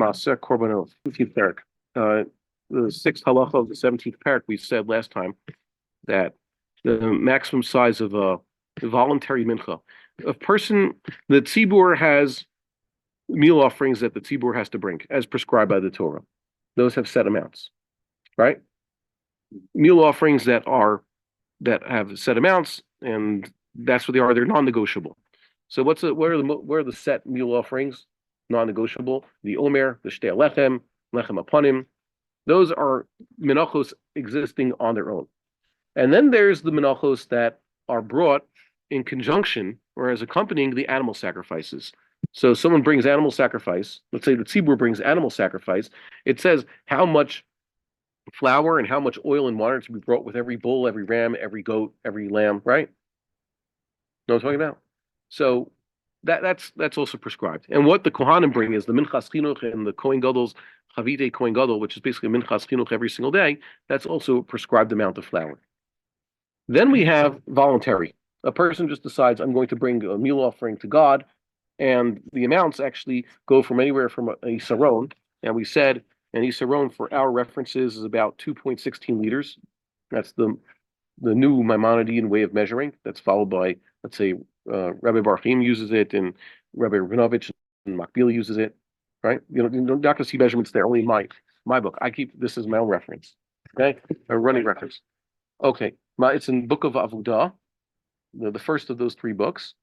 Maseh Korbanot, 15th parak. The sixth halacha of the 17th parak, we said last time that the maximum size of a voluntary mincha. A person, the tzibur has meal offerings that the tzibur has to bring, as prescribed by the Torah. Those have set amounts, right? Meal offerings that have set amounts, and that's what they are. They're non-negotiable. So what are the set meal offerings? Non-negotiable. The omer, the shtei lechem, lechem apanim. Those are menachos existing on their own. And then there's the menachos that are brought in conjunction or as accompanying the animal sacrifices. So someone brings animal sacrifice. Let's say the tzibur brings animal sacrifice. It says how much flour and how much oil and water to be brought with every bull, every ram, every goat, every lamb, right? Know what I'm talking about? So that's also prescribed. And what the Kohanim bring is the minchas chinuch and the Kohen Gadol's chavite Kohen Gadol, which is basically minchas chinuch every single day. That's also a prescribed amount of flour. Then we have voluntary. A person just decides, I'm going to bring a meal offering to God, and the amounts actually go from anywhere from a saron, and we said an isaron for our references is about 2.16 liters. That's the new Maimonidean way of measuring. That's followed by, let's say, Rabbi Bar-Hayim uses it, and Rabbi Rabinovich and Makbili uses it, right? You're not going to see measurements there, only in my book. I keep this as my own reference, okay? A running reference. Okay, it's in Book of Avodah, the first of those three books,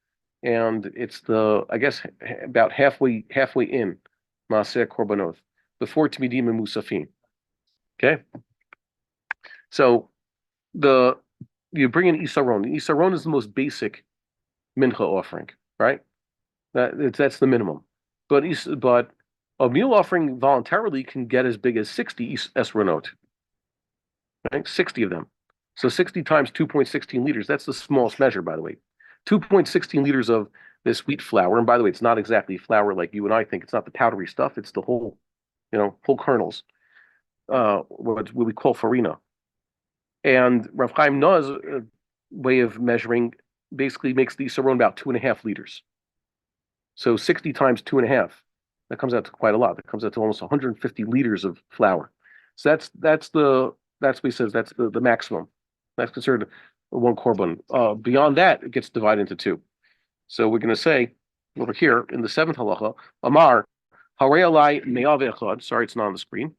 and it's about halfway in Maaseh Korbanot, before Timidim and Musafim. Okay, so you bring in isaron. Isaron is the most basic mincha offering, right? That's the minimum. But a meal offering voluntarily can get as big as 60 esronot, right? 60 of them. So 60 times 2.16 liters. That's the smallest measure, by the way. 2.16 liters of this wheat flour. And by the way, it's not exactly flour like you and I think. It's not the powdery stuff. It's the whole kernels, what we call farina. And Rav Chaim Noah's way of measuring basically makes the isaron about 2.5 liters. So 60 times 2.5, that comes out to quite a lot. That comes out to almost 150 liters of flour. So that's what he says. That's the maximum. That's considered one korban. Beyond that, it gets divided into two. So we're going to say over here in the seventh halacha, Amar Harei alai me'ah ve'echad. Sorry, it's not on the screen.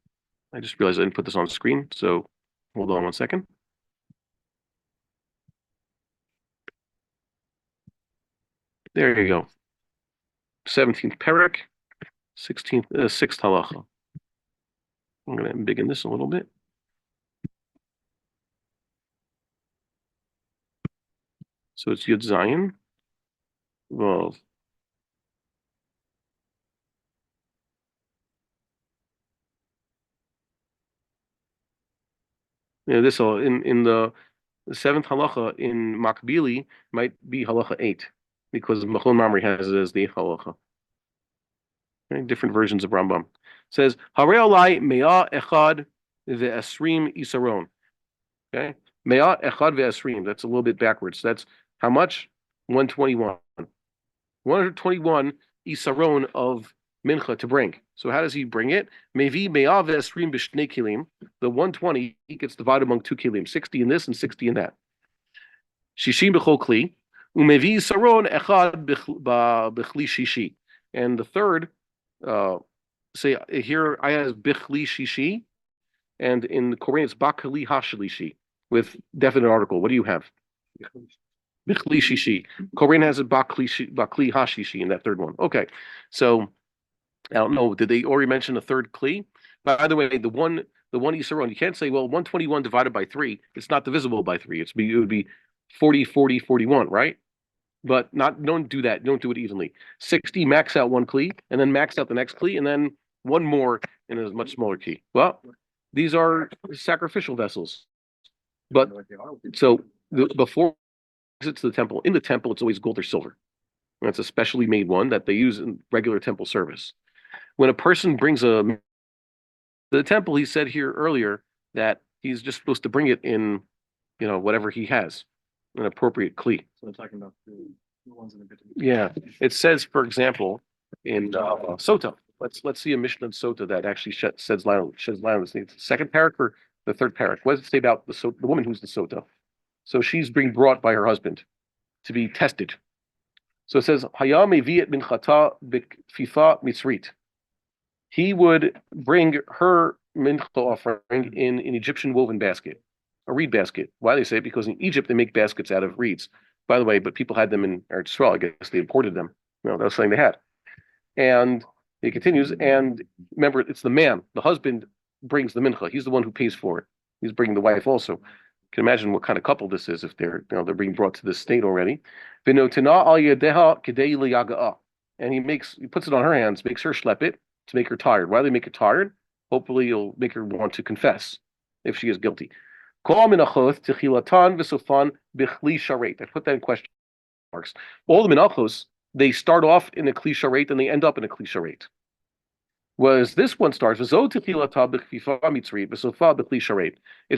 I just realized I didn't put this on the screen. So hold on one second. There you go. 17th parak, 6th halacha. I'm going to embiggen this a little bit. So it's Yud Zayin. Well, yeah, this in the seventh halacha in Makbili might be halacha 8 because Machon Mamri has it as the 8th halacha. Okay, different versions of Rambam. It says Harei alai me'ah echad ve'esrim isaron. Okay, me'ah echad ve'esrim. That's a little bit backwards. That's how much? 121. 121 isaron of mincha to bring. So how does he bring it? Mevi me'ah ve'esrim b'shnei kilim. The 120 gets divided among 2 kilim. 60 in this and 60 in that. Shishim b'chol kli. Umevi isaron echad b'chli shishi. And the third, say here I have bichli shishi, and in the Korean it's bakli hashlishi with definite article. What do you have? Bichli shishi. Korean has a bakli hashishi in that third one. Okay, so I don't know. Did they already mention a third kli? By the way, the one isaron, you can't say, well, 121 divided by 3. It's not divisible by 3. It would be 40, 40, 41, right? But don't do that. Don't do it evenly. 60 max out one kli, and then max out the next kli, and then one more in a much smaller key. Well, these are sacrificial vessels. But so before it's the temple, in the temple, it's always gold or silver. And it's a specially made one that they use in regular temple service. When a person brings to the temple, he said here earlier that he's just supposed to bring it in, whatever he has, an appropriate kli. So they're talking about the ones that are good to be. Yeah, it says, for example, in Sota, Let's see a Mishnah and Sota that actually sheds light on this. The second parak or the third parak? What does it say about the woman who's the Sota? So she's being brought by her husband to be tested. So it says Hayam eviet minchata b'fifa mitzrit. He would bring her mincha offering in an Egyptian woven basket, a reed basket. Why they say it? Because in Egypt they make baskets out of reeds. By the way, but people had them in Eretz Yisrael. I guess they imported them. No, that was something they had. And he continues, and remember, it's the man. The husband brings the mincha. He's the one who pays for it. He's bringing the wife also. You can imagine what kind of couple this is if they're being brought to this state already. And he puts it on her hands, makes her schlep it to make her tired. Why do they make her tired? Hopefully, he'll make her want to confess if she is guilty. I put that in question marks. All the minachos, they start off in a kli sharet and they end up in a kli sharet. Whereas this one starts, it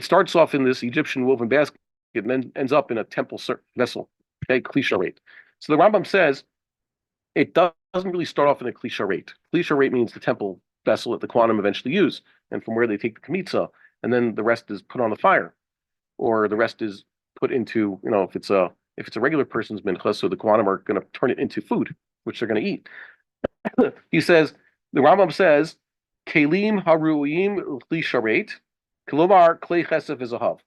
starts off in this Egyptian woven basket and then ends up in a temple vessel, okay, kli sharet. So the Rambam says it doesn't really start off in a kli sharet. Kli sharet means the temple vessel that the Kohanim eventually use, and from where they take the kmitza, and then the rest is put on the fire, or the rest is put into, if it's a regular person's mincha, so the Kohanim are going to turn it into food, which they're going to eat. He says, the Rambam says, Kelim haruim li sharet, kilomar klei chesef izahav.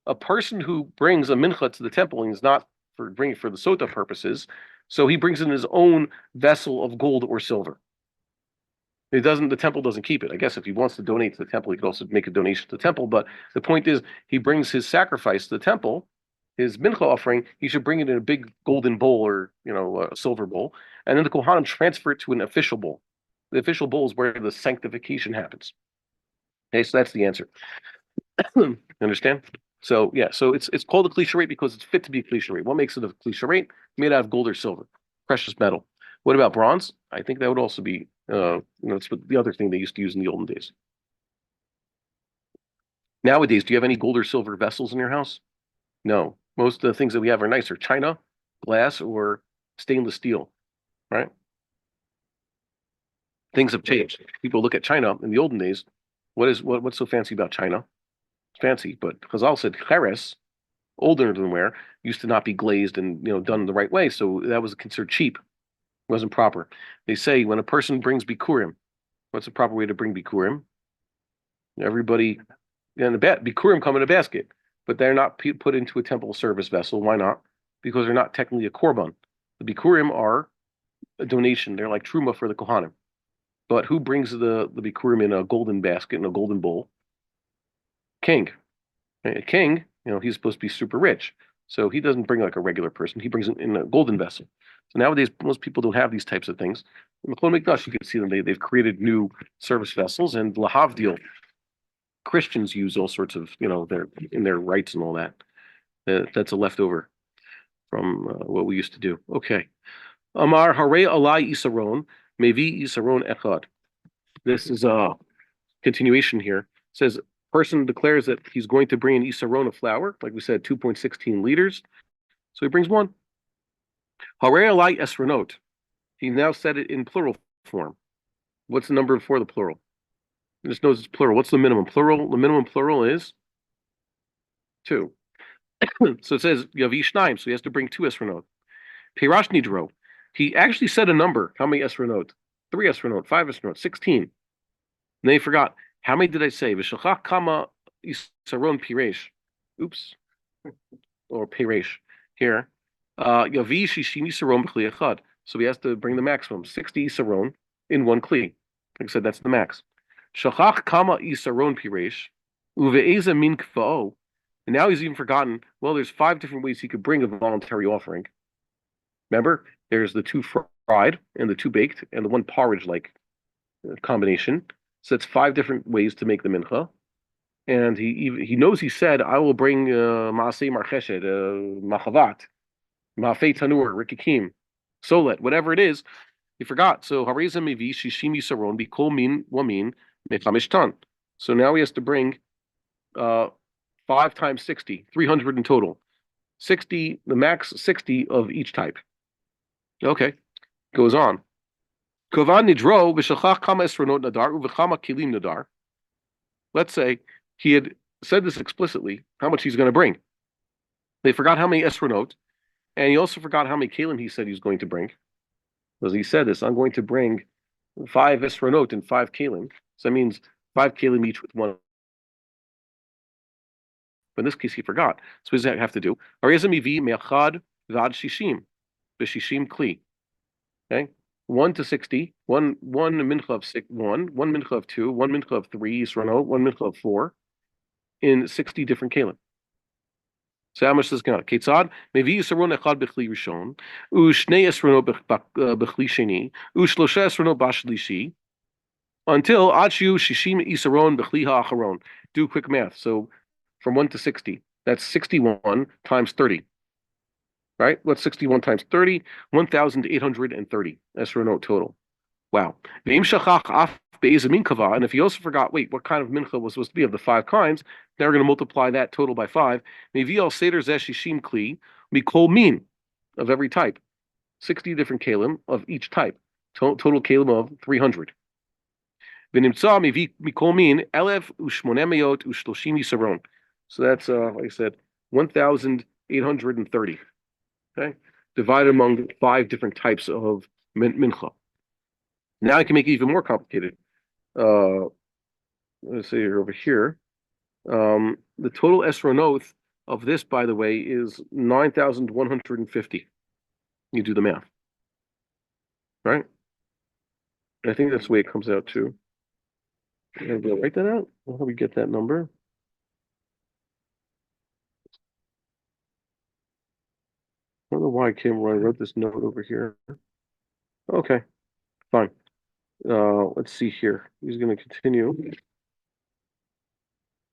A person who brings a mincha to the temple and is not for bringing for the sota purposes, so he brings in his own vessel of gold or silver. The temple doesn't keep it. I guess if he wants to donate to the temple, he could also make a donation to the temple. But the point is, he brings his sacrifice to the temple, his mincha offering. He should bring it in a big golden bowl or a silver bowl, and then the Kohanim transfer it to an official bowl. The official bowl is where the sanctification happens. Okay, so that's the answer. Understand? So yeah, so it's called a kli sharet because it's fit to be a kli sharet. What makes it a kli sharet? Made out of gold or silver, precious metal. What about bronze? I think that would also be, it's the other thing they used to use in the olden days. Nowadays, do you have any gold or silver vessels in your house? No. Most of the things that we have are nicer, china, glass, or stainless steel, right? Things have changed. People look at China in the olden days. What's so fancy about China? It's fancy, but Chazal said cheres, older earthenware, used to not be glazed and done the right way, so that was considered cheap. It wasn't proper. They say when a person brings bikurim, what's the proper way to bring bikurim? Everybody in the bikurim come in a basket, but they're not put into a temple service vessel. Why not? Because they're not technically a korban. The bikurim are a donation. They're like truma for the kohanim. But who brings the bikurim in a golden basket, in a golden bowl? King. A king, he's supposed to be super rich. So he doesn't bring like a regular person. He brings it in a golden vessel. So nowadays, most people don't have these types of things. In Machon Mikdash, you can see them. They've created new service vessels, and lahavdil, Christians use all sorts of, their rites and all that. That's a leftover from what we used to do. Okay. Amar Hare Alai Isaron, Mevi Isaron Echad. This is a continuation here. It says, person declares that he's going to bring an Isaron of flour, like we said, 2.16 liters. So he brings one. Hare Alai Esronot. He now said it in plural form. What's the number before the plural? He just knows it's plural. What's the minimum plural? The minimum plural is 2. So it says Yavi Shnaim, so he has to bring 2 Esronot. Pirash Nidro. He actually said a number. How many Esronot? 3 Esronot, 5 Esronot, 16. And then he forgot. How many did I say? V'shachach kama Isaron Piresh. Oops. Or Piresh. Here. Yavi Shishini Isaron B'chli Echad. So he has to bring the maximum. 60 Isaron in one Kli. Like I said, that's the max. Shachach kama Isaron Piresh. Uve'eza min kfa'o. And now he's even forgotten, well, there's 5 different ways he could bring a voluntary offering. Remember, there's the 2 fried and the 2 baked and the 1 porridge-like combination. So that's 5 different ways to make the mincha. And he knows he said, I will bring maaseh marcheshet, machavat, maafei tanur, rikikim, solet, whatever it is. He forgot. So hareza mevi shishim yisaron bikol min wamin mechamish tan. So now he has to bring 5 times 60, 300 in total. 60, the max 60 of each type. Okay, goes on. Kovan nidro v'shachach kama esronot nadar uv'chama kilim nadar. Let's say he had said this explicitly, how much he's going to bring. They forgot how many esronot, and he also forgot how many kalim he said he was going to bring. Because he said this, I'm going to bring 5 esronot and 5 kalim. So that means 5 kalim each with one. But in this case, he forgot. So what does that have to do? Arezamivi me'achad vad shishim, b'shishim kli. Okay, 1 to 60, one mincha of 6, one mincha of 2, one mincha of 3 esronot, one mincha of 4, in 60 different kalim. So how much does it count? Ketzad mevi yisron echad b'chli rishon, u'shnei esronot b'chli sheni, u'shlosha esronot b'shlishi, until achu shishim isaron b'chli ha'acharon. Do quick math. So from 1 to 60, that's 61 times 30. Right? What's 61 times 30? 1,830 esronot total. Wow. And if he also forgot, wait, what kind of mincha was supposed to be of the 5 kinds? Now we're going to multiply that total by 5. Mevi al seder zeshishim kli mikol min of every type. 60 different kalim of each type. Total kalim of 300. V'nimtza mevi mikol min elef u'shmonemeyot u'shloshim yisaron. So that's, like I said, 1,830. Okay, divided among 5 different types of mincha. Now I can make it even more complicated. Let's see over here. The total esronot of this, by the way, is 9,150. You do the math, right? I think that's the way it comes out too. I'm gonna write that out. How do we get that number? I don't know why I wrote this note over here. Okay, fine. Let's see here. He's going to continue.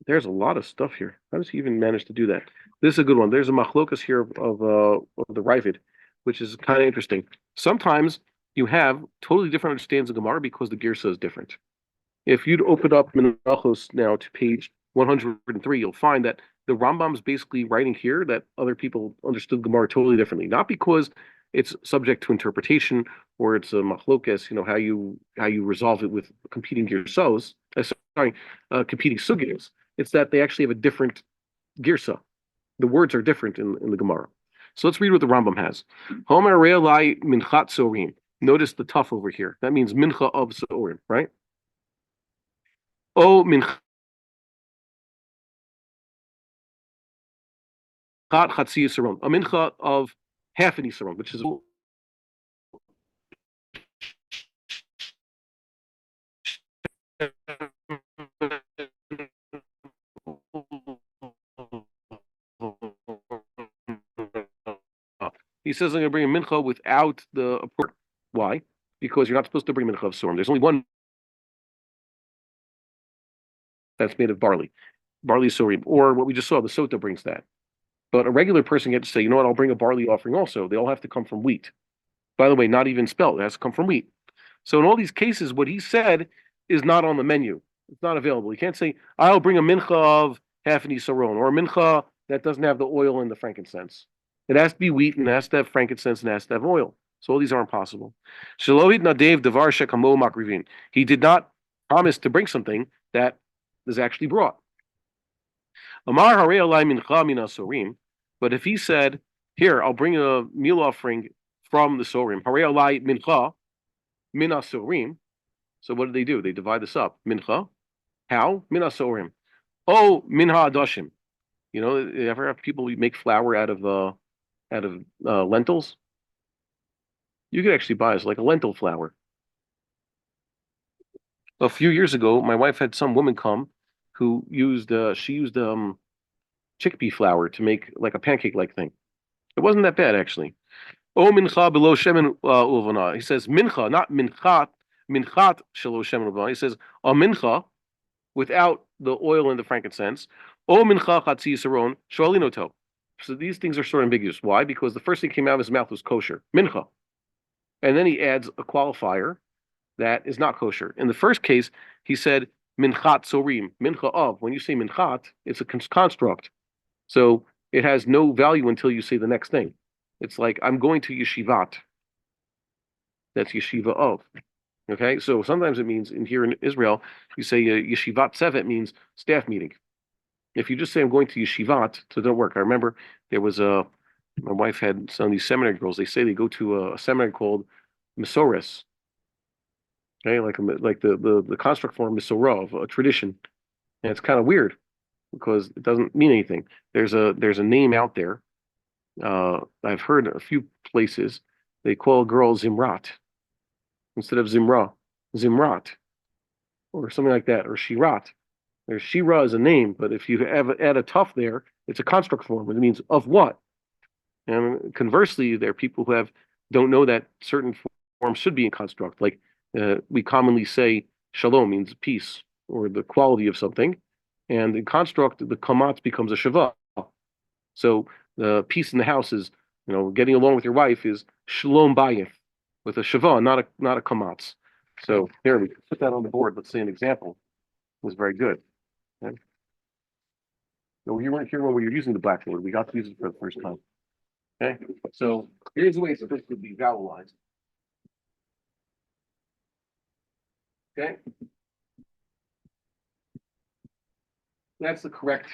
There's a lot of stuff here. How does he even manage to do that? This is a good one. There's a machlokas here of the Ravid, which is kind of interesting. Sometimes you have totally different understandings of Gemara because the Girsa is different. If you'd open up Menachos now to page 103, you'll find that the Rambam's basically writing here that other people understood Gemara totally differently. Not because it's subject to interpretation or it's a machlokas, how you resolve it with competing girsos, competing sugyas. It's that they actually have a different girsa. The words are different in the Gemara. So let's read what the Rambam has. Homer re'alai minchat sorim. Notice the tough over here. That means mincha of sorim, right? O minchat chatzi yisaron. A mincha of half an yisaron, which is he says I'm going to bring a mincha without the port. Why? Because you're not supposed to bring mincha of sorim. There's only one that's made of barley sorim, or what we just saw, the sota brings that. But a regular person gets to say, you know what, I'll bring a barley offering also. They all have to come from wheat. By the way, not even spelled. It has to come from wheat. So in all these cases, what he said is not on the menu. It's not available. You can't say, I'll bring a mincha of half an isaron, or a mincha that doesn't have the oil and the frankincense. It has to be wheat, and it has to have frankincense, and it has to have oil. So all these aren't possible. Shalohit nadev devar shekamo makrivin. He did not promise to bring something that is actually brought. Amar harei alai mincha min asorim. But if he said, here, I'll bring a meal offering from the sorim, harei alai mincha min asorim. So what do? They divide this up. Mincha. How? Min asorim. Oh, minha adashim. You ever have people make flour out of lentils? You could actually buy it like a lentil flour. A few years ago, my wife had some woman come who used chickpea flour to make like a pancake-like thing. It wasn't that bad actually. Oh mincha below shemen ulvana. He says mincha, not minchat shelo shemen ulvana. He says a mincha without the oil and the frankincense. Oh mincha chatzi yisaron sholinoto. So these things are sort of ambiguous. Why? Because the first thing came out of his mouth was kosher, mincha, and then he adds a qualifier that is not kosher. In the first case, he said minchat sorim, mincha of. When you say minchat, it's a construct. So it has no value until you say the next thing. It's like, I'm going to yeshivat. That's yeshiva of. Okay, so sometimes it means here in Israel, you say yeshivat sevet means staff meeting. If you just say I'm going to yeshivat, so it don't work. I remember there was my wife had some of these seminary girls. They say they go to a seminary called Misores. Okay, like the construct form Misorah of a tradition, and it's kind of weird because it doesn't mean anything. There's a name out there. I've heard a few places they call a girl Zimrat instead of Zimra, Zimrat or something like that, or Shirat. There's Shira as a name, but if you add a tough there, it's a construct form. It means of what. And conversely, there are people who don't know that certain forms should be in construct. Like we commonly say, shalom means peace or the quality of something, and in construct, the kamat becomes a shava. So the peace in the house is, getting along with your wife is shalom bayith with a shava, not a kamatz. So here we put that on the board. Let's see an example. It was very good. Okay. So you weren't here when we were using the blackboard. We got to use it for the first time. Okay, so here's the way it's supposed to be vowelized. Okay, that's the correct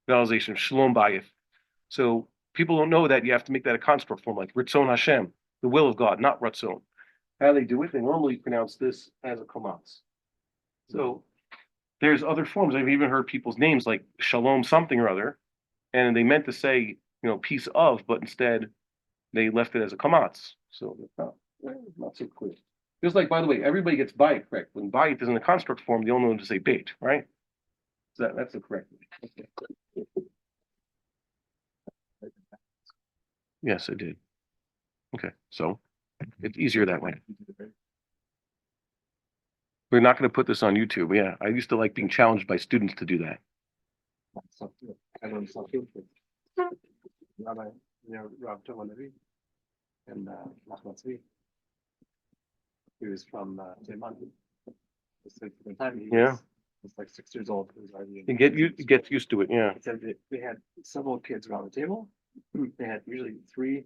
vowelization of Shalom Bayith. So people don't know that you have to make that a construct form, like Ritzon Hashem, the will of God, not Ratzon. How they do it, they normally pronounce this as a kamatz. So there's other forms. I've even heard people's names like Shalom something or other, and they meant to say, peace of, but instead they left it as a kamatz. So it's not so clear. Just like, by the way, everybody gets bayit correct. When bayit is in the construct form, the only one to say bait, right? So that's the correct way. Okay. Yes, I did. Okay, so it's easier that way. We're not going to put this on YouTube. Yeah, I used to like being challenged by students to do that. Rabbi, Rav Tovanevi and Machon. He was from Taiwan. Yeah. Was like 6 years old. You get used to it. Yeah. He said they had several kids around the table. They had usually three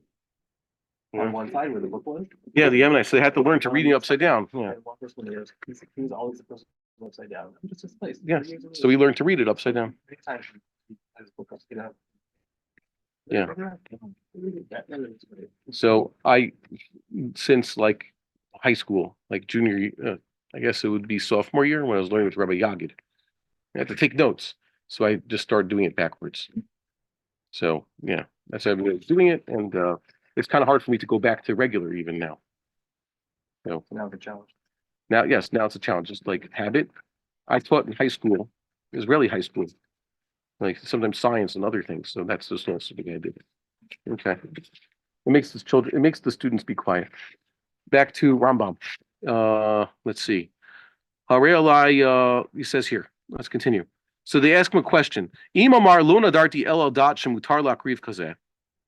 on one side where the book was. Yeah, the Yemenites, so they had to learn to reading upside down. Yeah. And one person he was always the person upside down. Just his place. Yeah. So he learned to read it upside down. Many times he had his book upside down. Yeah. So since like high school, like junior, I guess it would be sophomore year when I was learning with Rabbi Yagid. I had to take notes, so I just started doing it backwards. So yeah, that's how I was doing it, and it's kind of hard for me to go back to regular even now. So now the challenge. Now it's a challenge, just like habit. I taught in high school, Israeli high school, like sometimes science and other things. So that's just not something I did. Okay, it makes the students be quiet. Back to Rambam. Let's see. He says here. Let's continue. So they ask him a question.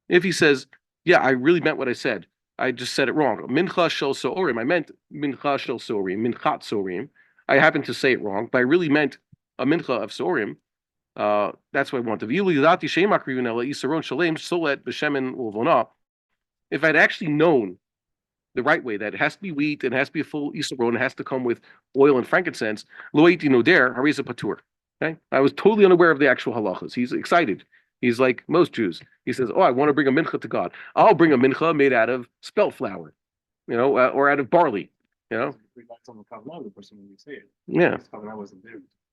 If he says, yeah, I really meant what I said. I just said it wrong. Mincha shel so'orim. I meant mincha shel so'orim, minchat so'orim. I happened to say it wrong, but I really meant a mincha of so'orim. That's what I wanted. If I'd actually known the right way, that it has to be wheat, and it has to be a full isaron, it has to come with oil and frankincense, lo iti noder, hariza patur. Okay? I was totally unaware of the actual halachas. He's excited. He's like most Jews. He says, "Oh, I want to bring a mincha to God. I'll bring a mincha made out of spelt flour, or out of barley, Yeah.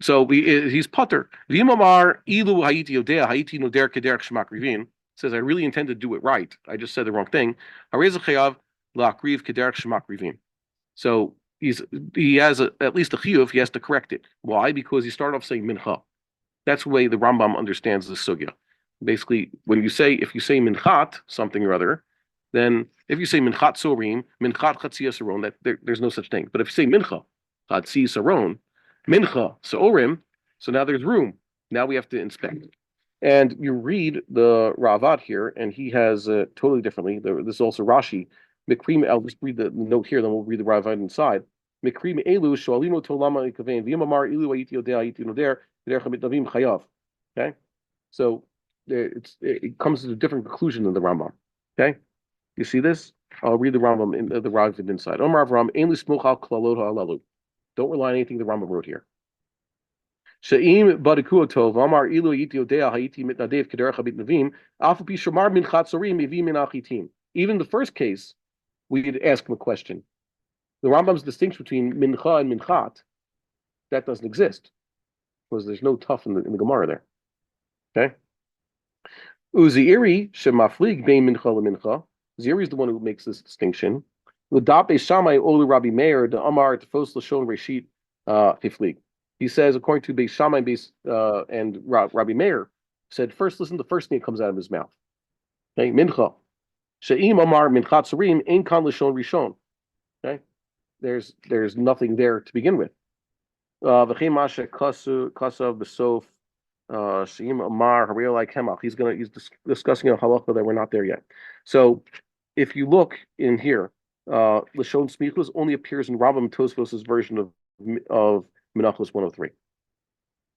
So he's putter. V'imamar ilu ha'iti yodea ha'iti noder kederek shmak rivin. Says, I really intend to do it right. I just said the wrong thing. Hareza chayav la'akriv kederek shmak rivin. So he has at least a chiyuv. He has to correct it. Why? Because he started off saying mincha. That's the way the Rambam understands the sugya. Basically, if you say minchat something or other, then if you say minchat sorim, minchat chatzia saron, there's no such thing. But if you say mincha chatzia saron, mincha sorim, so now there's room. Now we have to inspect. And you read the Ravad here, and he has totally differently. This is also Rashi. Mikrim, I'll just read the note here, then we'll read the Ravad inside. Mikrim elu shoalino tolama ikavein v'yamamar ilu ayiti yodea ayiti noder v'derech mitnavim chayav. Okay, so it comes to a different conclusion than the Rambam. Okay, you see this? I'll read the Rambam in the Ragvid inside. Omar Avram, Ainli Smuch al Klalot ha'alalu. Don't rely on anything the Rambam wrote here. She'im badikuo tov, Amar ilu yiti odea ha'iti mitnadev kederach habit navim, afu pi shamar min chatzorim evi min achitim. Even the first case, we could ask him a question. The Rambam's distinction between mincha and minchat, that doesn't exist because there's no tough in the Gemara there. Okay. Uziiri shemaflig bein mincha lemincha. Ziri is the one who makes this distinction. L'dape shamai olu Rabbi Meir the Amar tefos l'shon reshit hiflig. He says, according to Beis Shammai and Rabbi Meir, said first listen to the first thing that comes out of his mouth. Okay, mincha. She'im Amar minchat sarim ein kan l'shon rishon. Okay, there's nothing there to begin with. V'chein mashe kasav b'sof she'im Amar harei kemach. He's discussing a halacha that we're not there yet. So if you look in here, Lashon Smichus only appears in Rambam Tosfos' version of Menachos 103.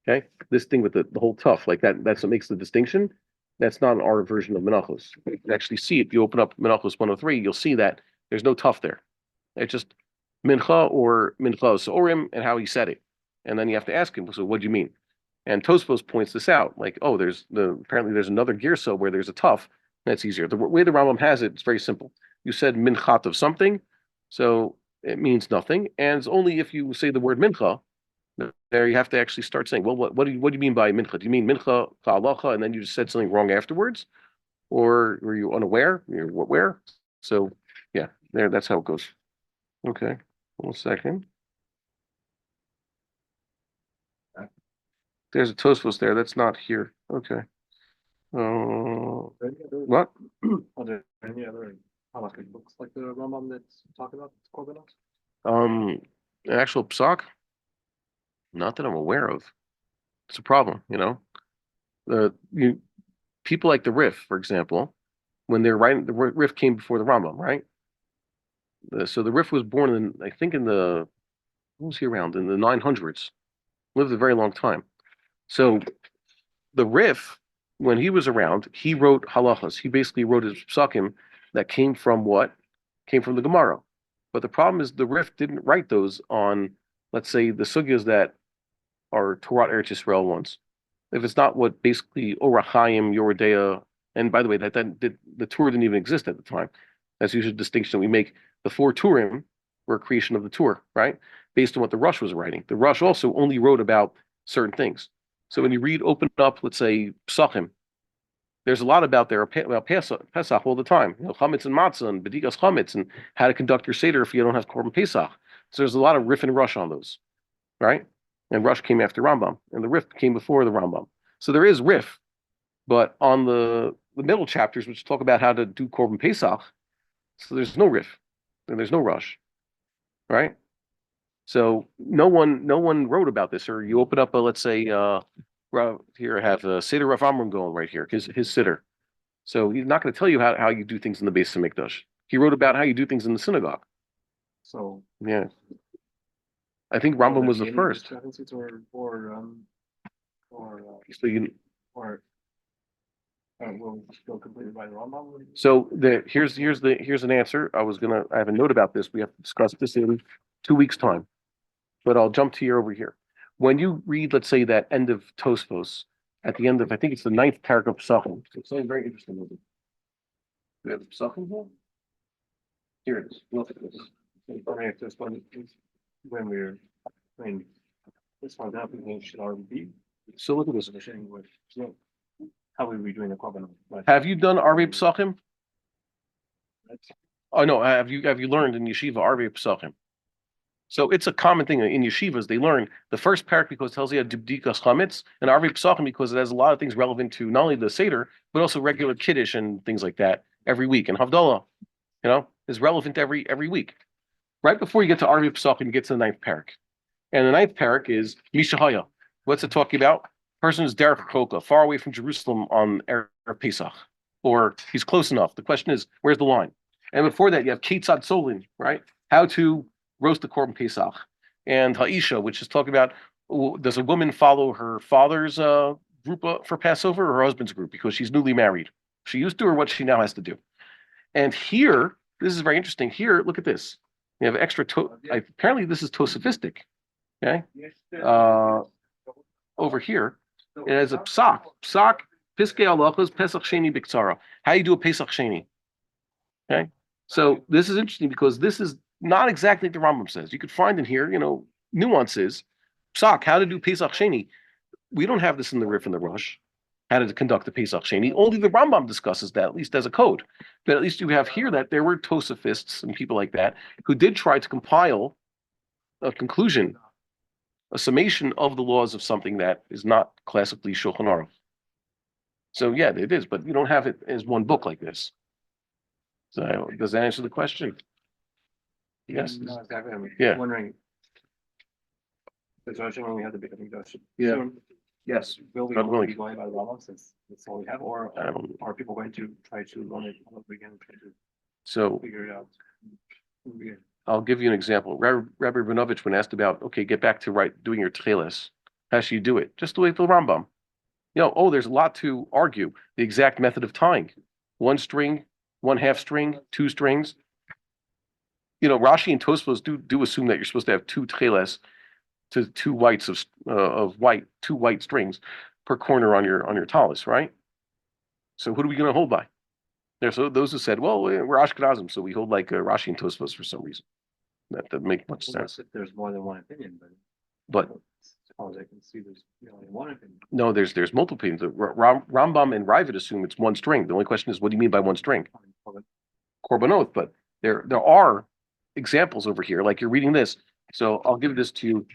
Okay, this thing with the whole tough like that's what makes the distinction. That's not our version of Menachos. You can actually see it. If you open up Menachos 103, you'll see that there's no tough there. It's just Mincha or Minchos Orim and how he said it. And then you have to ask him, so what do you mean? And Tosfos points this out, like, oh, apparently there's another girsa where there's a tough. That's easier. The way the Rambam has it, it's very simple. You said minchat of something, so it means nothing. And it's only if you say the word mincha, there you have to actually start saying, well, what do you mean by mincha? Do you mean mincha ka'alacha, and then you just said something wrong afterwards? Or were you unaware? Where? So, yeah, that's how it goes. Okay, 1 second. There's a Tosfos there. That's not here. Okay. What? Are there any other halakhic books like the Rambam that's talking about korbanot? An actual psak? Not that I'm aware of. It's a problem, people like the Rif, for example, when they're writing, the Rif came before the Rambam, right? So the Rif was born I think when was he around? In the 900s. Lived a very long time. So the Rif, when he was around, he wrote halachas. He basically wrote his psakim that came from what? Came from the Gemara. But the problem is the Rif didn't write those on, let's say, the sugyas that are Torah Eretz Yisrael ones. If it's not what basically Bar-Hayim, Yoredea, and by the way, the Torah didn't even exist at the time. That's usually a distinction we make. The 4 Turim were a creation of the Torah, right? Based on what the Rush was writing. The Rush also only wrote about certain things. So when you open up, let's say, Psachim, there's a lot about Pesach all the time. Chametz and matzah and bedikas chametz and how to conduct your seder if you don't have korban Pesach. So there's a lot of Rif and Rush on those, right? And Rush came after Rambam, and the Rif came before the Rambam. So there is Rif, but on the middle chapters, which talk about how to do korban Pesach, so there's no Rif and there's no Rush, right? So no one wrote about this. Or you open up let's say here I have Seder Rav Amram going right here, his Siddur. So he's not going to tell you how you do things in the Beis Hamikdash. He wrote about how you do things in the synagogue. So yeah, I think Rambam was the first. Will go completely by the Rambam. So here's an answer. I have a note about this. We have to discuss this in 2 weeks' time. But I'll jump to over here. When you read, let's say, that end of Tosfos, at the end of, I think it's the 9th paragraph of Psachim. It's something very interesting. Do we have the Psachim here? Here it is. Look at this. This one happening should already be. So look at this. How are we doing the korbanot? Have you done Arvei Psachim? Oh no, have you learned in yeshiva Arvei Psachim? So it's a common thing in yeshivas. They learn the first parak because it tells you dibdikas chametz, and Arvei Psachim because it has a lot of things relevant to not only the seder but also regular kiddush and things like that every week. And Havdalah, is relevant every week. Right before you get to Arvei Psachim, you get to the 9th parak, and the 9th parak is Mishahaya. What's it talking about? Person is derech koka, far away from Jerusalem on Erev Pesach, or he's close enough. The question is, where's the line? And before that, you have Ketzad Solin, right? How to roast the korban Pesach, and Ha'isha, which is talking about does a woman follow her father's group for Passover or her husband's group because she's newly married? She used to, or what she now has to do? And here this is very interesting. Here, look at this. You have extra, apparently this is Tosafistic, okay? Over here, it has a psak. Psak, Piskei Halachos, Pesach Sheni Biktsara. How do you do a Pesach Sheni? Okay? So this is interesting because this is not exactly what the Rambam says. You could find in here, nuances. Psak, how to do Pesach Sheni. We don't have this in the Rif and the Rush, how to conduct the Pesach Sheni. Only the Rambam discusses that, at least as a code. But at least you have here that there were Tosafists and people like that who did try to compile a conclusion, a summation of the laws of something that is not classically Shulchan Aruch. So yeah, it is, but you don't have it as one book like this. So does that answer the question? Yes. No, exactly. I'm Yeah. Wondering, when we have the big Mikdash. Yeah. soon, Yes. Will we God willing. be going by the Rambam since that's all we have, or are people going to try to learn it all over again, try to So figure it out? I'll give you an example. Rabbi Rabinovich, when asked about, okay, get back to doing your tcheles, how should you do it? Just the way the Rambam. There's a lot to argue. The exact method of tying. 1 string, 1/2 string, 2 strings. Rashi and Tosfos do assume that you're supposed to have 2 tcheles to 2 whites of white, 2 white strings per corner on your talus, right? So who are we going to hold by? There's those who said, well, we're Ashkenazim, so we hold like Rashi and Tosfos for some reason. That doesn't make much sense. If there's more than one opinion, But as far as I can see, there's only one opinion. no, there's multiple opinions. Rambam and Ravid assume it's 1 string. The only question is, what do you mean by 1 string? Korbanot, but there are examples over here, like you're reading this. So I'll give this to you.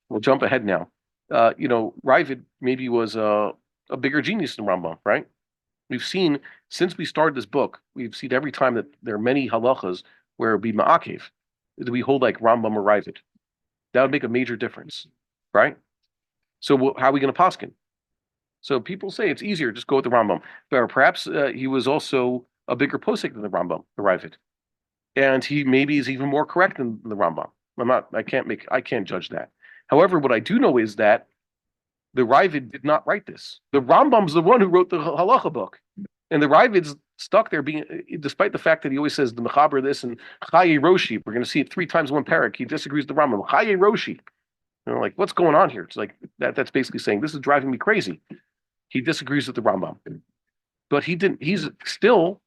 We'll jump ahead now. Ravid maybe was a bigger genius than Rambam, right? We've seen, since we started this book, we've seen every time that there are many halachas where it would be ma'akev. Do we hold like Rambam or Ravid? That would make a major difference, right? So how are we going to paskin? So people say it's easier, just go with the Rambam. But perhaps he was also a bigger posek than the Rambam, the Ravid. And he maybe is even more correct than the Rambam. I can't judge that. However, what I do know is that the Ravid did not write this. The Rambam's the one who wrote the halacha book. And the Ravid's stuck there despite the fact that he always says the Mechaber this and Chaye Roshi. We're going to see it 3 times 1 parak. He disagrees with the Rambam. Chaye Roshi. Like, what's going on here? It's like that's basically saying this is driving me crazy. He disagrees with the Rambam. But he's still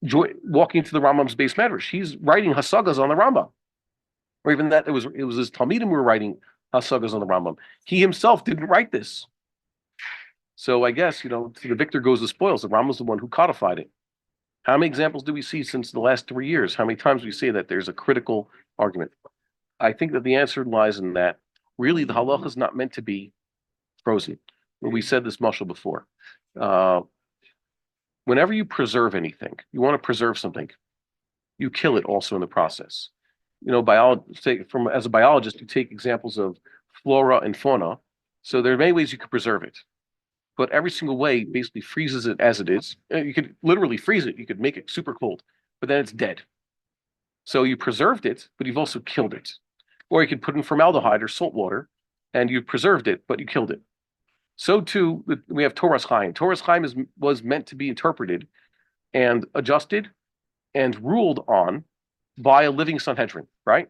walking to the Rambam's base medrash. He's writing hasagas on the Rambam. Or even that it was his Talmidim who were writing hasagas on the Rambam. He himself didn't write this. So I guess, to the victor goes the spoils. The Rambam's the one who codified it. How many examples do we see since the last 3 years? How many times do we say that there's a critical argument? I think that the answer lies in that really the halacha is not meant to be frozen. We said this mashal before. Whenever you preserve anything, you want to preserve something, you kill it also in the process. As a biologist, you take examples of flora and fauna. So there are many ways you could preserve it. But every single way basically freezes it as it is. You could literally freeze it. You could make it super cold, but then it's dead. So you preserved it, but you've also killed it. Or you could put in formaldehyde or salt water, and you preserved it, but you killed it. So too, we have Torah's Chaim. Torah's Chaim was meant to be interpreted and adjusted and ruled on by a living Sanhedrin, right?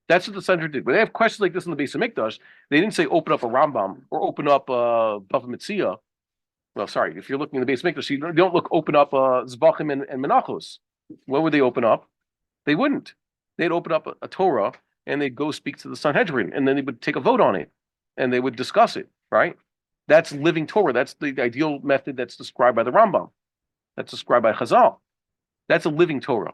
That's what the Sanhedrin did. When they have questions like this in the base of Mikdash, they didn't say open up a Rambam or open up Bava Metzia. Well, sorry, if you're looking in the base of Mikdash, you don't open up Zvachim and Menachos. What would they open up? They wouldn't. They'd open up a Torah and they'd go speak to the Sanhedrin, and then they would take a vote on it, and they would discuss it, right? That's living Torah. That's the ideal method that's described by the Rambam. That's described by Chazal. That's a living Torah.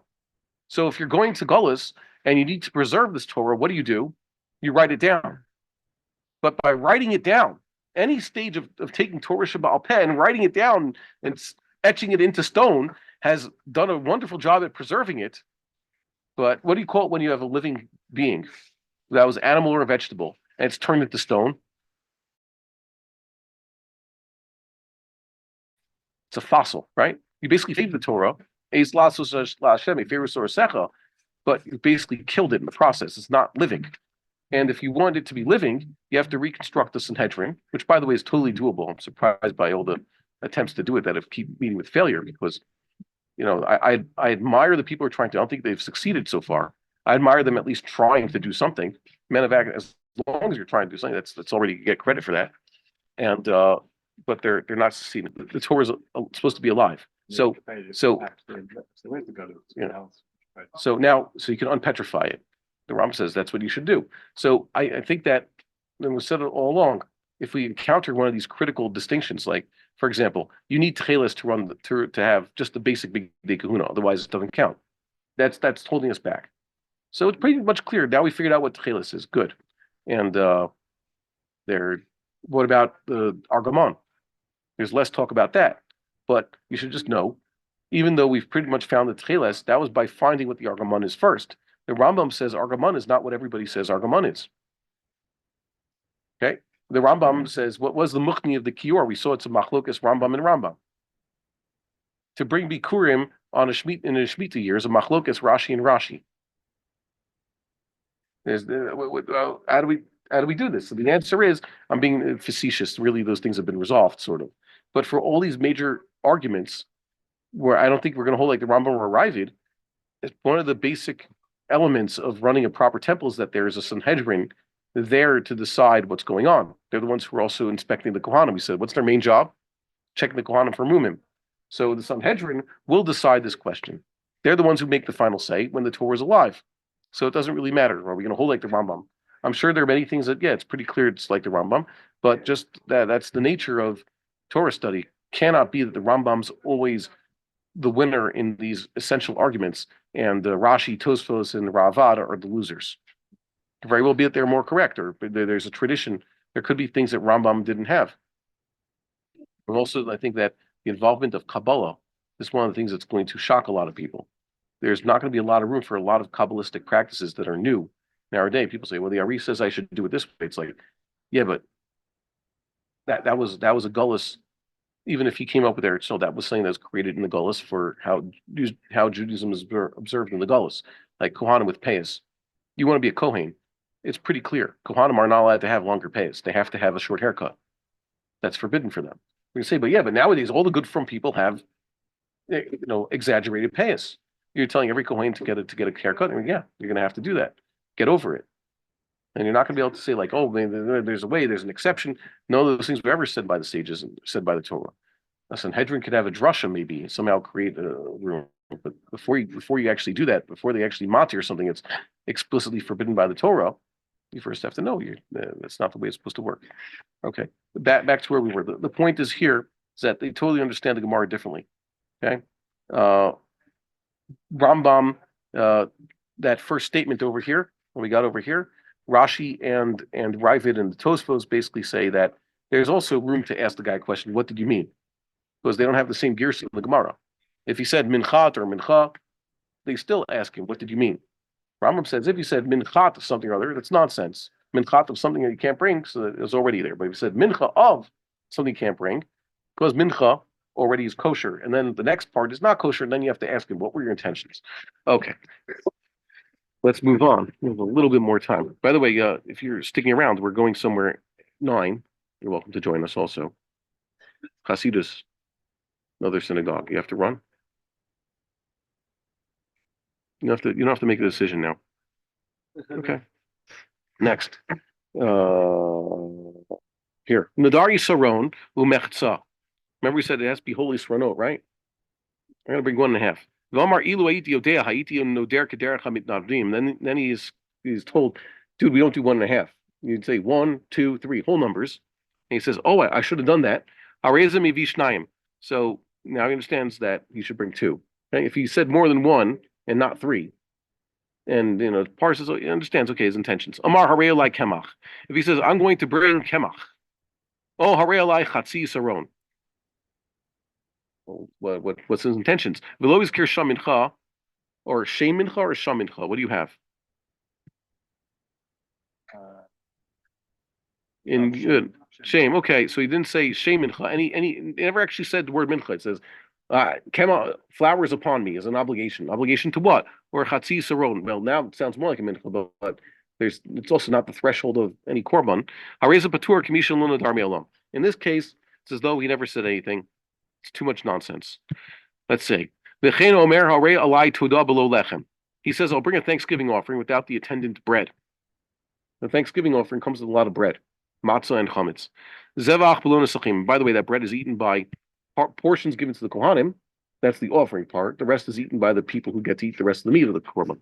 So if you're going to Gullus and you need to preserve this Torah, what do? You write it down. But by writing it down, any stage of taking Torah Shebaal Peh and writing it down and etching it into stone has done a wonderful job at preserving it. But what do you call it when you have a living being that was animal or vegetable and it's turned into stone? It's a fossil, right? You basically feed the Torah, but you basically killed it in the process. It's not living. And if you want it to be living, you have to reconstruct the Sanhedrin, which, by the way, is totally doable. I'm surprised by all the attempts to do it that have keep meeting with failure, because I admire the people who are trying to. I don't think they've succeeded so far. I admire them at least trying to do something. Men of act, as long as you're trying to do something, that's already get credit for that. And but they're not succeeding. The Torah is supposed to be alive. So so you can unpetrify it. The Ram says that's what you should do. So I think that, and we said it all along, if we encounter one of these critical distinctions, like for example, you need techeles to run to have just the basic big kahuna, otherwise it doesn't count. That's holding us back. So it's pretty much clear. Now we figured out what techeles is. Good. And what about the argamon? There's less talk about that. But you should just know, even though we've pretty much found the techeles, that was by finding what the argamon is first. The Rambam says argamon is not what everybody says argamon is. Okay? The Rambam says, what was the muchni of the kior? We saw it's a machlokas Rambam and Rambam. To bring bikurim on in a Shemitah year is a machlokas Rashi and Rashi. How do we do this? So the answer is, I'm being facetious. Really, those things have been resolved, sort of. But for all these major arguments, where I don't think we're going to hold like the Rambam or Ravid, one of the basic elements of running a proper temple is that there is a Sanhedrin there to decide what's going on. They're the ones who are also inspecting the Kohanim. We said, what's their main job? Checking the Kohanim for mumim. So the Sanhedrin will decide this question. They're the ones who make the final say when the Torah is alive. So it doesn't really matter. Are we going to hold like the Rambam? I'm sure there are many things that, it's pretty clear it's like the Rambam, but just that's the nature of Torah study. Cannot be that the Rambam's always the winner in these essential arguments, and Rashi, Tosfos, and Ravad are the losers. Very well be that they're more correct, or there's a tradition. There could be things that Rambam didn't have. But also, I think that the involvement of Kabbalah is one of the things that's going to shock a lot of people. There's not going to be a lot of room for a lot of Kabbalistic practices that are new nowadays. People say, well, the Ari says I should do it this way. It's like, yeah, but that was a gullus. Even if he came up with Eretz Yisrael, that was something that was created in the gullus for how Judaism is observed in the gullus, like Kohanim with payas. You want to be a Kohen, it's pretty clear. Kohanim are not allowed to have longer payas. They have to have a short haircut. That's forbidden for them. We can say, but nowadays all the good from people have, exaggerated payas. You're telling every Kohen to get a haircut. You're going to have to do that. Get over it. And you're not going to be able to say like, oh, there's a way, there's an exception. None of those things were ever said by the sages and said by the Torah. A Sanhedrin could have a drasha, maybe somehow create a room. But before you actually do that, before they actually matir something that's explicitly forbidden by the Torah, you first have to know that's not the way it's supposed to work. Okay, back to where we were. The point is here is that they totally understand the Gemara differently. Okay, Rambam, that first statement over here, when we got over here, Rashi and Ravid and the Tosfos basically say that there's also room to ask the guy a question, what did you mean? Because they don't have the same gears in the Gemara. If he said minchat or mincha, they still ask him, what did you mean? Rambam says, if he said minchat of something or other, that's nonsense. Minchat of something that you can't bring, so it's already there. But if he said mincha of something you can't bring, because mincha already is kosher, and then the next part is not kosher, and then you have to ask him, what were your intentions? Okay. Let's move on. We have a little bit more time. By the way, if you're sticking around, we're going somewhere at 9. You're welcome to join us also. Hasidus, another synagogue. You have to run. You don't have to make a decision now. Okay. Next. Here. Nadari Saron Umechza. Remember we said it has to be holy Saronot, right? I'm going to bring 1.5. Then he's told, dude, we don't do 1.5. You'd say 1, 2, 3, whole numbers. And he says, oh, I should have done that. So now he understands that he should bring 2. Okay? If he said more than 1 and not 3, and parses, he understands, okay, his intentions. Amar harei kemach. If he says, I'm going to bring kemach, oh harei chatzi saron. What's his intentions? V'lo yizkir sham mincha, or shem mincha, or sham mincha. What do you have? In good shame. Okay, so he didn't say shem mincha. He never actually said the word mincha. It says kema, flowers upon me is an obligation. Obligation to what? Or chatzi saron. Well, now it sounds more like a mincha, but it's also not the threshold of any korban. Hareza patur kamisha luna darmi alam. In this case, it's as though he never said anything. It's too much nonsense. Let's say V'chein omer harei alai todah below lechem. He says, I'll bring a Thanksgiving offering without the attendant bread. The Thanksgiving offering comes with a lot of bread, matzah and chametz. Zevach below nesachim. By the way, that bread is eaten by portions given to the kohanim. That's the offering part. The rest is eaten by the people who get to eat the rest of the meat of the korban.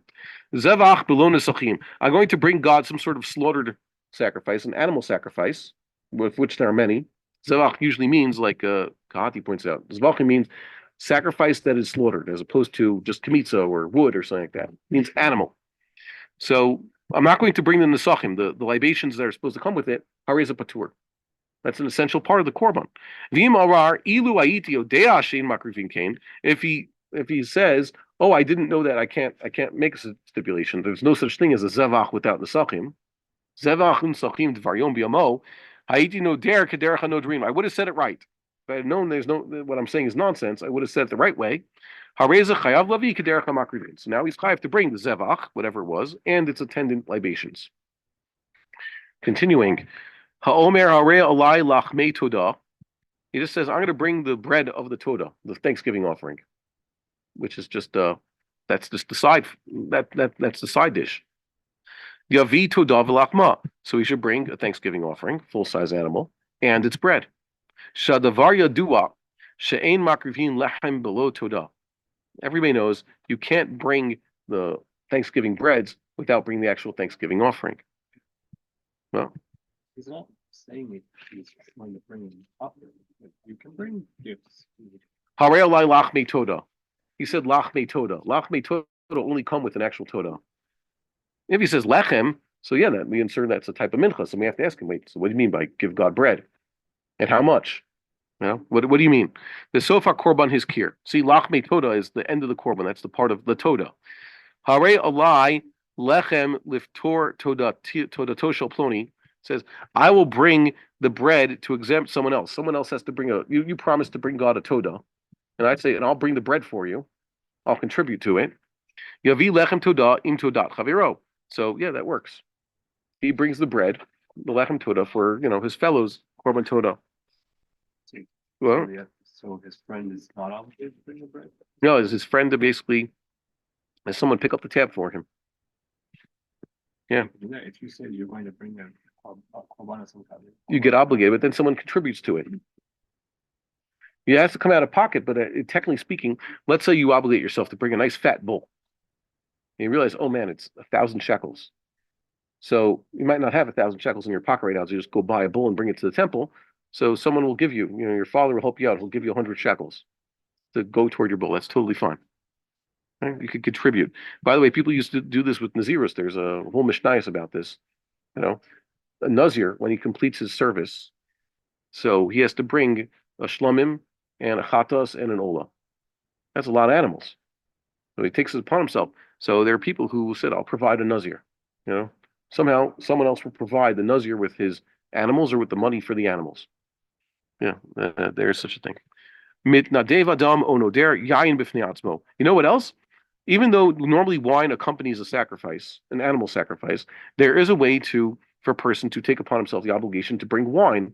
Zevach below nesachim. I'm going to bring God some sort of slaughtered sacrifice, an animal sacrifice, with which there are many. Zevach usually means, like Kahati points out, Zevachim means sacrifice that is slaughtered, as opposed to just kamitza or wood or something like that. It means animal. So I'm not going to bring the nesachim, the libations that are supposed to come with it. Hareza patur. That's an essential part of the korban. V'im arar ilu ayiti odea shein makrivin kain. If he says, "Oh, I didn't know that. I can't make a stipulation. There's no such thing as a zevach without nesachim. Zevach u'nesachim dvar yom b'yamo. Hayiti noder kederach hanodrim." I would have said it right. If I had known what I'm saying is nonsense, I would have said it the right way. Hareza chayav lavi kederach hamakrivin. So now he's chayav to bring the zevach, whatever it was, and its attendant libations. Continuing. Ha'omer harei alai lachmei todah. He just says, I'm going to bring the bread of the todah, the Thanksgiving offering, which is just that's just the side that's the side dish. Yavi todah v'lachma. So he should bring a Thanksgiving offering, full size animal, and its bread. Shadavar yadua she'ein makrivin lechem below todah. Everybody knows you can't bring the Thanksgiving breads without bringing the actual Thanksgiving offering. Well, He's not saying he's going to bring him up. You can bring gifts. Harei alai lachmei todah. He said lachmei todah. Lachmei todah only come with an actual todah. If he says lechem, so yeah, that we insert that's a type of mincha. So we have to ask him, wait, so what do you mean by give God bread? And how much? You know, what do you mean? The sofar korban his kir. See, lachmei todah is the end of the korban. That's the part of the todah. Harei alai lechem liftor todah toshel ploni. Says, I will bring the bread to exempt someone else. Someone else has to bring you promise to bring God a todah. And I'd say, and I'll bring the bread for you. I'll contribute to it. Yavi lechem todah im todat chaviro. So yeah, that works. He brings the bread, the lechem todah for his fellows korban todah. Well, so his friend is not obligated to bring the bread? No, is his friend to basically has someone pick up the tab for him. Yeah. If you say you're going to bring a korbanot, you get obligated, but then someone contributes to it. You have to come out of pocket, but technically speaking, let's say you obligate yourself to bring a nice fat bull. And you realize, oh man, it's 1,000 shekels. So you might not have 1,000 shekels in your pocket right now, so you just go buy a bull and bring it to the temple. So someone will give you, your father will help you out. He'll give you 100 shekels to go toward your bull. That's totally fine. Right? You could contribute. By the way, people used to do this with Naziris. There's a whole Mishneh about this. A Nazir, when he completes his service, so he has to bring a shlomim and a chatas and an olah. That's a lot of animals. So he takes it upon himself. So there are people who said, I'll provide a Nazir. Somehow someone else will provide the Nazir with his animals or with the money for the animals. Yeah, there's such a thing. Mitnadev adam onoder yayin b'fnei atzmo. You know what else? Even though normally wine accompanies a sacrifice, an animal sacrifice, there is a way for a person to take upon himself the obligation to bring wine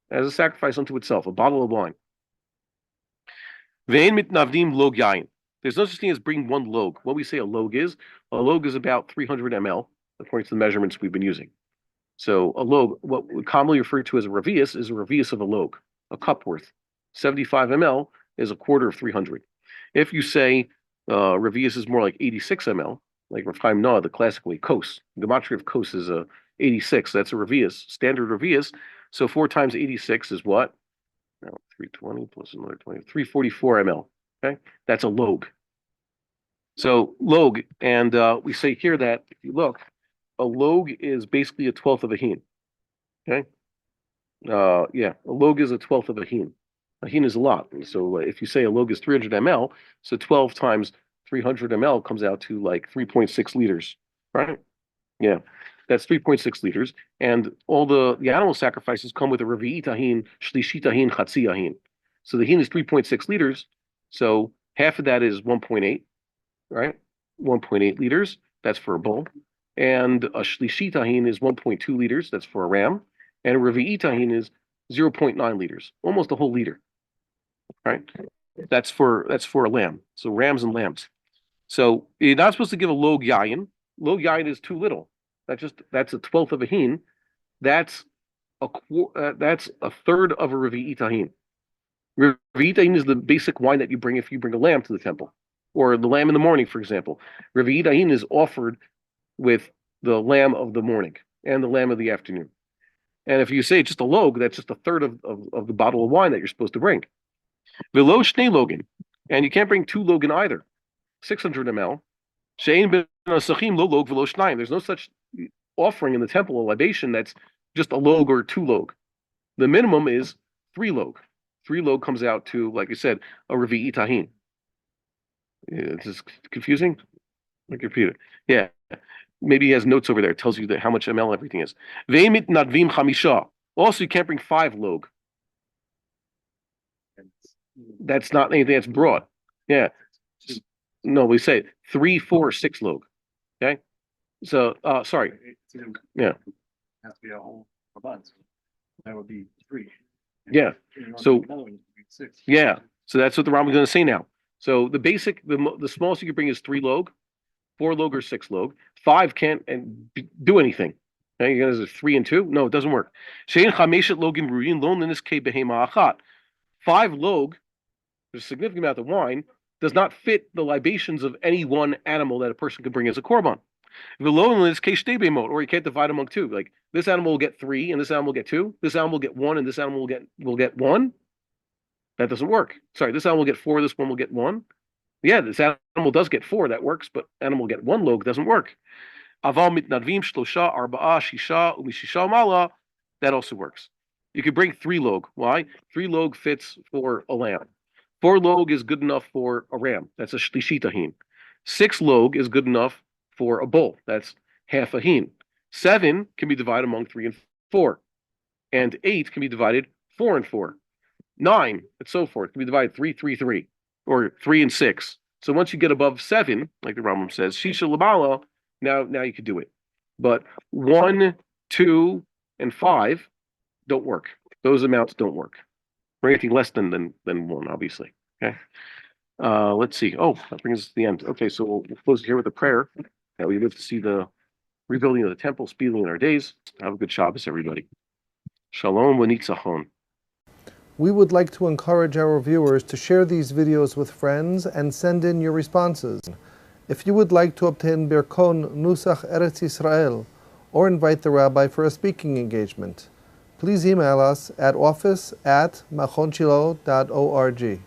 as a sacrifice unto itself, a bottle of wine. Ve'en mitnavdim log yayin. There's no such thing as bring one log. What we say a log is about 300 ml, according to the measurements we've been using. So a log, what we commonly refer to as a revius, is a revius of a log, a cup worth. 75 ml is a quarter of 300. If you say revius is more like 86 ml, like Rav Chaim Noah, the classic way, kos. Gematria of kos is 86. That's a revius, standard revius. So 4 times 86 is what? 320 plus another 20, 344 ml. Okay, that's a log. So log, and we say here that if you look, a log is basically a 12th of a hin. Okay, a log is a 12th of a hin. A hin is a lot. So if you say a log is 300 ml, so 12 times 300 ml comes out to like 3.6 liters, right? Yeah, that's 3.6 liters. And all the animal sacrifices come with a revi'it ahin, shlishit ahin, chatzi ahin. So the hin is 3.6 liters. So half of that is 1.8, right? 1.8 liters. That's for a bull. And a shlishit ahin is 1.2 liters. That's for a ram. And a revi'it ahin is 0.9 liters, almost a whole liter. Right? That's for a lamb. So rams and lambs. So you're not supposed to give a log yayin. Log yayin is too little. That's a twelfth of a hin. That's that's a third of a revi'it tahin. Revi'it tahin is the basic wine that you bring if you bring a lamb to the temple, or the lamb in the morning, for example. Revi'it tahin is offered with the lamb of the morning and the lamb of the afternoon. And if you say just a log, that's just a third of the bottle of wine that you're supposed to bring. Velo shnei logan, and you can't bring two logan either. 600 ml. Shein ben asachim lo log velo shnayim. There's no such offering in the temple, a libation that's just a log or two log. The minimum is 3 log. 3 log comes out to, like I said, a revi'i tahin. It's just confusing. Like repeat it. Yeah. Maybe he has notes over there. It tells you that how much ml everything is. Ve'emit nadvim chamisha. Also, you can't bring 5 log. That's not anything that's broad. Yeah. No, we say 3, 4, 6 log. Okay. So, sorry. Yeah. Has to be a whole bunch. That would be 3. Yeah. So, yeah. So that's what the Rambam is going to say now. So the basic, the smallest you can bring is 3 log, 4 log or 6 log. 5 can't do anything. Okay, you guys are 3 and 2. No, it doesn't work. 5 log, there's a significant amount of wine, does not fit the libations of any one animal that a person can bring as a korban. Or you can't divide among 2. Like this animal will get 3, and this animal will get 2. This animal will get 1, and this animal will get 1. That doesn't work. Sorry, this animal will get 4. This one will get 1. Yeah, this animal does get 4. That works, but animal will get 1 log doesn't work. Aval mitnadvim shlosha arba'a shisha umishisha mala. That also works. You could bring 3 log. Why? 3 log fits for a lamb. 4 log is good enough for a ram. That's a shlishitahin. 6 log is good enough for a bull. That's half a hin. 7 can be divided among 3 and 4. And 8 can be divided 4 and 4. 9, and so forth, can be divided 3, 3, 3, or 3 and 6. So once you get above 7, like the Rambam says, Shisha Labala, now you can do it. But 1, 2, and 5 don't work. Those amounts don't work. For anything less than 1, obviously. Okay. Let's see. Oh, that brings us to the end. Okay, so we'll close here with a prayer that we live to see the rebuilding of the temple speedily in our days. Have a good Shabbos, everybody. Shalom v'nitzachon. We would like to encourage our viewers to share these videos with friends and send in your responses. If you would like to obtain Birkon Nusach Eretz Yisrael or invite the rabbi for a speaking engagement, please email us at office@machonshilo.org.